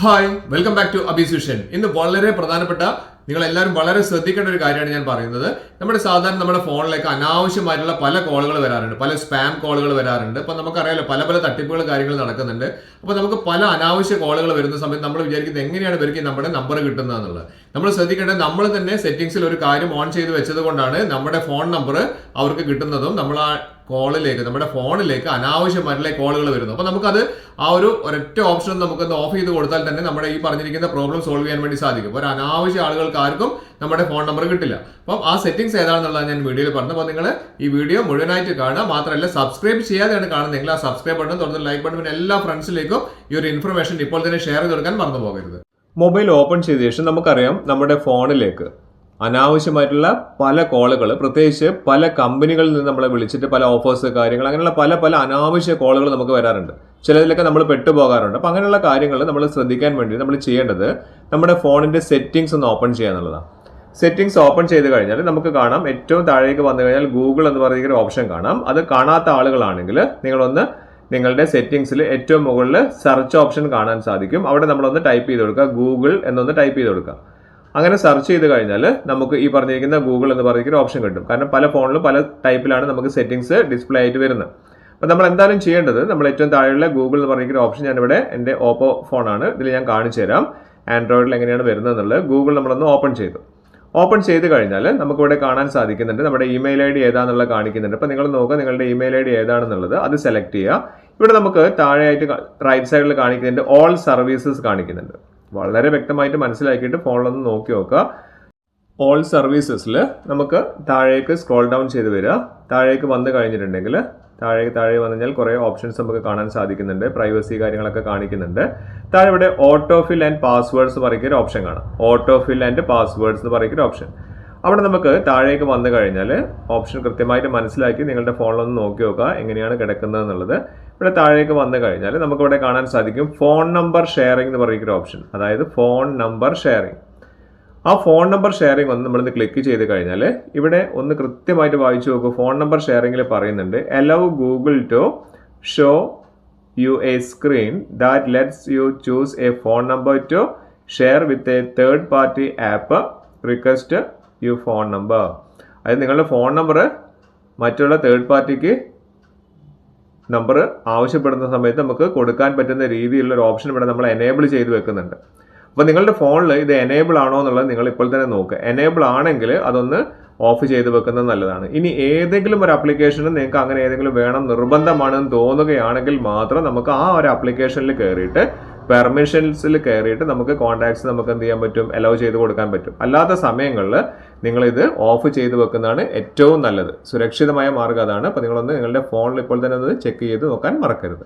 Hi welcome back to Abees vision. ഇന്ന് വളരെ പ്രധാനപ്പെട്ട നിങ്ങൾ എല്ലാവരും വളരെ ശ്രദ്ധിക്കേണ്ട ഒരു കാര്യമാണ് ഞാൻ പറയുന്നത്. നമ്മുടെ ഫോണിലേക്ക് അനാവശ്യമായിട്ടുള്ള പല കോളുകൾ വരാറുണ്ട്, പല സ്പാം കോളുകൾ വരാറുണ്ട്. ഇപ്പൊ നമുക്കറിയാലോ പല പല തട്ടിപ്പുകൾ കാര്യങ്ങൾ നടക്കുന്നുണ്ട്. അപ്പൊ നമുക്ക് പല അനാവശ്യ കോളുകൾ വരുന്ന സമയത്ത് നമ്മൾ വിചാരിക്കുന്നത് എങ്ങനെയാണ് ഇവർക്ക് നമ്മുടെ നമ്പർ കിട്ടുന്നതെന്നുള്ളത്. നമ്മൾ ശ്രദ്ധിക്കേണ്ടത് നമ്മൾ തന്നെ സെറ്റിംഗ്സിൽ ഒരു കാര്യം ഓൺ ചെയ്ത് വെച്ചത് കൊണ്ടാണ് നമ്മുടെ ഫോൺ നമ്പർ അവർക്ക് കിട്ടുന്നതും നമ്മൾ ആ കോളിലേക്ക് നമ്മുടെ ഫോണിലേക്ക് അനാവശ്യമായിട്ടുള്ള കോളുകൾ വരുന്നു. അപ്പൊ നമുക്കത് ആ ഒരൊറ്റ ഓപ്ഷൻ നമുക്കൊന്ന് ഓഫ് ചെയ്ത് കൊടുത്താൽ തന്നെ നമ്മുടെ ഈ പറഞ്ഞിരിക്കുന്ന പ്രോബ്ലം സോൾവ് ചെയ്യാൻ വേണ്ടി സാധിക്കും. ഒരു അനാവശ്യ ആളുകൾക്ക് ആർക്കും നമ്മുടെ ഫോൺ നമ്പർ കിട്ടില്ല. അപ്പം ആ സെറ്റിംഗ്സ് ഏതാണെന്നുള്ളത് ഞാൻ വീഡിയോയിൽ പറഞ്ഞു. അപ്പോൾ നിങ്ങൾ ഈ വീഡിയോ മുഴുവനായിട്ട് കാണുക. മാത്രമല്ല സബ്സ്ക്രൈബ് ചെയ്യാതെയാണ് കാണുന്നതെങ്കിൽ ആ സബ്സ്ക്രൈബ് ബട്ടൺ തുറന്ന് ലൈക്ക് ബട്ടൺ പിന്നെ എല്ലാ ഫ്രണ്ട്സിലേക്കും ഈ ഒരു ഇൻഫർമേഷൻ ഇപ്പോൾ തന്നെ ഷെയർ ചെയ്ത് കൊടുക്കാൻ മറന്നു പോകരുത്. മൊബൈൽ ഓപ്പൺ ചെയ്ത ശേഷം നമുക്കറിയാം നമ്മുടെ ഫോണിലേക്ക് അനാവശ്യമായിട്ടുള്ള പല കോളുകൾ, പ്രത്യേകിച്ച് പല കമ്പനികളിൽ നിന്ന് നമ്മളെ വിളിച്ചിട്ട് പല ഓഫേഴ്സ് കാര്യങ്ങൾ അങ്ങനെയുള്ള പല പല അനാവശ്യ കോളുകൾ നമുക്ക് വരാറുണ്ട്. ചിലതിലൊക്കെ നമ്മൾ പെട്ടുപോകാറുണ്ട്. അപ്പം അങ്ങനെയുള്ള കാര്യങ്ങൾ നമ്മൾ ശ്രദ്ധിക്കാൻ വേണ്ടി നമ്മൾ ചെയ്യേണ്ടത് നമ്മുടെ ഫോണിന്റെ സെറ്റിംഗ്സ് ഒന്ന് ഓപ്പൺ ചെയ്യുക എന്നുള്ളതാണ്. സെറ്റിംഗ്സ് ഓപ്പൺ ചെയ്ത് കഴിഞ്ഞാൽ നമുക്ക് കാണാം, ഏറ്റവും താഴേക്ക് വന്നു കഴിഞ്ഞാൽ ഗൂഗിൾ എന്ന് പറയുന്ന ഒരു ഓപ്ഷൻ കാണാം. അത് കാണാത്ത ആളുകളാണെങ്കിൽ നിങ്ങളൊന്ന് നിങ്ങളുടെ സെറ്റിംഗ്സിൽ ഏറ്റവും മുകളിൽ സെർച്ച് ഓപ്ഷൻ കാണാൻ സാധിക്കും. അവിടെ നമ്മളൊന്ന് ടൈപ്പ് ചെയ്ത് കൊടുക്കുക, ഗൂഗിൾ എന്നൊന്ന് ടൈപ്പ് ചെയ്ത് കൊടുക്കുക. അങ്ങനെ സെർച്ച് ചെയ്ത് കഴിഞ്ഞാൽ നമുക്ക് ഈ പറഞ്ഞിരിക്കുന്ന ഗൂഗിൾ എന്ന് പറയുന്ന ഓപ്ഷൻ കിട്ടും. കാരണം പല ഫോണിലും പല ടൈപ്പിലാണ് നമുക്ക് സെറ്റിംഗ്സ് ഡിസ്പ്ലേ ആയിട്ട് വരുന്നത്. അപ്പോൾ നമ്മൾ എന്തായാലും ചെയ്യേണ്ടത്, നമ്മൾ ഏറ്റവും താഴെയുള്ള ഗൂഗിൾ എന്ന് പറയുന്ന ഓപ്ഷൻ ഞാനിവിടെ എൻ്റെ ഓപ്പോ ഫോണാണ്, ഇതിൽ ഞാൻ കാണിച്ചു തരാം ആൻഡ്രോയിഡിൽ എങ്ങനെയാണ് വരുന്നത് എന്നുള്ളത്. ഗൂഗിൾ നമ്മളൊന്ന് ഓപ്പൺ ചെയ്തു. ഓപ്പൺ ചെയ്ത് കഴിഞ്ഞാൽ നമുക്കിവിടെ കാണാൻ സാധിക്കുന്നുണ്ട് നമ്മുടെ ഇമെയിൽ ഐ ഡി ഏതാണെന്നുള്ളത് കാണിക്കുന്നുണ്ട്. അപ്പോൾ നിങ്ങൾ നോക്കുക നിങ്ങളുടെ ഇമെയിൽ ഐ ഡി ഏതാണെന്നുള്ളത്, അത് സെലക്ട് ചെയ്യുക. ഇവിടെ നമുക്ക് താഴെയായിട്ട് റൈറ്റ് സൈഡിൽ കാണിക്കുന്നുണ്ട് ഓൾ സർവീസസ് കാണിക്കുന്നുണ്ട്. വളരെ വ്യക്തമായിട്ട് മനസ്സിലാക്കിയിട്ട് ഫോണിലൊന്ന് നോക്കി നോക്കുക. ഓൾ സർവീസസിൽ നമുക്ക് താഴേക്ക് സ്ക്രോൾ ഡൗൺ ചെയ്ത് വരിക. താഴേക്ക് വന്നു കഴിഞ്ഞിട്ടുണ്ടെങ്കിൽ താഴെ വന്നു കഴിഞ്ഞാൽ കുറേ ഓപ്ഷൻസ് നമുക്ക് കാണാൻ സാധിക്കുന്നുണ്ട്. പ്രൈവസി കാര്യങ്ങളൊക്കെ കാണിക്കുന്നുണ്ട്. താഴെ ഇവിടെ ഓട്ടോഫിൽ ആൻഡ് പാസ്വേഡ്സ് പറയുന്ന ഒരു ഓപ്ഷൻ കാണാം. ഓട്ടോഫിൽ ആൻഡ് പാസ്വേഡ്സ് എന്ന് പറയുന്ന ഒരു ഓപ്ഷൻ. അവിടെ നമുക്ക് താഴേക്ക് വന്നു കഴിഞ്ഞാൽ ഓപ്ഷൻ കൃത്യമായിട്ട് മനസ്സിലാക്കി നിങ്ങളുടെ ഫോണിലൊന്ന് നോക്കി നോക്കുക എങ്ങനെയാണ് കിടക്കുന്നത് എന്നുള്ളത്. ഇവിടെ താഴേക്ക് വന്നു കഴിഞ്ഞാൽ നമുക്കിവിടെ കാണാൻ സാധിക്കും ഫോൺ നമ്പർ ഷെയറിംഗ് എന്ന് പറയുന്ന ഓപ്ഷൻ, അതായത് ഫോൺ നമ്പർ ഷെയറിംഗ്. ആ ഫോൺ നമ്പർ ഷെയറിംഗ് ഒന്ന് നമ്മളിന്ന് ക്ലിക്ക് ചെയ്ത് കഴിഞ്ഞാൽ ഇവിടെ ഒന്ന് കൃത്യമായിട്ട് വായിച്ചു നോക്കൂ. ഫോൺ നമ്പർ ഷെയറിംഗിൽ പറയുന്നുണ്ട് allow Google to show you a screen that lets you choose a phone number to share with a third party app request you phone number. അതായത് നിങ്ങളുടെ ഫോൺ നമ്പർ മറ്റുള്ള തേർഡ് പാർട്ടിക്ക് നമ്പർ ആവശ്യപ്പെടുന്ന സമയത്ത് നമുക്ക് കൊടുക്കാൻ പറ്റുന്ന രീതിയിലുള്ള ഒരു ഓപ്ഷൻ ഇവിടെ നമ്മൾ എനേബിൾ ചെയ്ത് വെക്കുന്നുണ്ട്. അപ്പോൾ നിങ്ങളുടെ ഫോണിൽ ഇത് എനേബിൾ ആണോ എന്നുള്ളത് നിങ്ങൾ ഇപ്പോൾ തന്നെ നോക്കുക. എനേബിൾ ആണെങ്കിൽ അതൊന്ന് ഓഫ് ചെയ്ത് വെക്കുന്നത് നല്ലതാണ്. ഇനി ഏതെങ്കിലും ഒരു ആപ്ലിക്കേഷനും നിങ്ങൾക്ക് അങ്ങനെ ഏതെങ്കിലും വേണം നിർബന്ധമാണെന്ന് തോന്നുകയാണെങ്കിൽ മാത്രം നമുക്ക് ആ ഒരു ആപ്ലിക്കേഷനിൽ കയറിയിട്ട് പെർമിഷൻസിൽ കയറിയിട്ട് നമുക്ക് കോൺടാക്ട്സ് നമുക്ക് എന്ത് ചെയ്യാൻ പറ്റും, അലൗ ചെയ്ത് കൊടുക്കാൻ പറ്റും. അല്ലാത്ത സമയങ്ങളിൽ നിങ്ങളിത് ഓഫ് ചെയ്ത് വെക്കുന്നതാണ് ഏറ്റവും നല്ലത്. സുരക്ഷിതമായ മാർഗ്ഗം അതാണ്. അപ്പോൾ നിങ്ങളൊന്ന് നിങ്ങളുടെ ഫോണിൽ ഇപ്പോൾ തന്നെ ഒന്ന് ചെക്ക് ചെയ്ത് നോക്കാൻ മറക്കരുത്.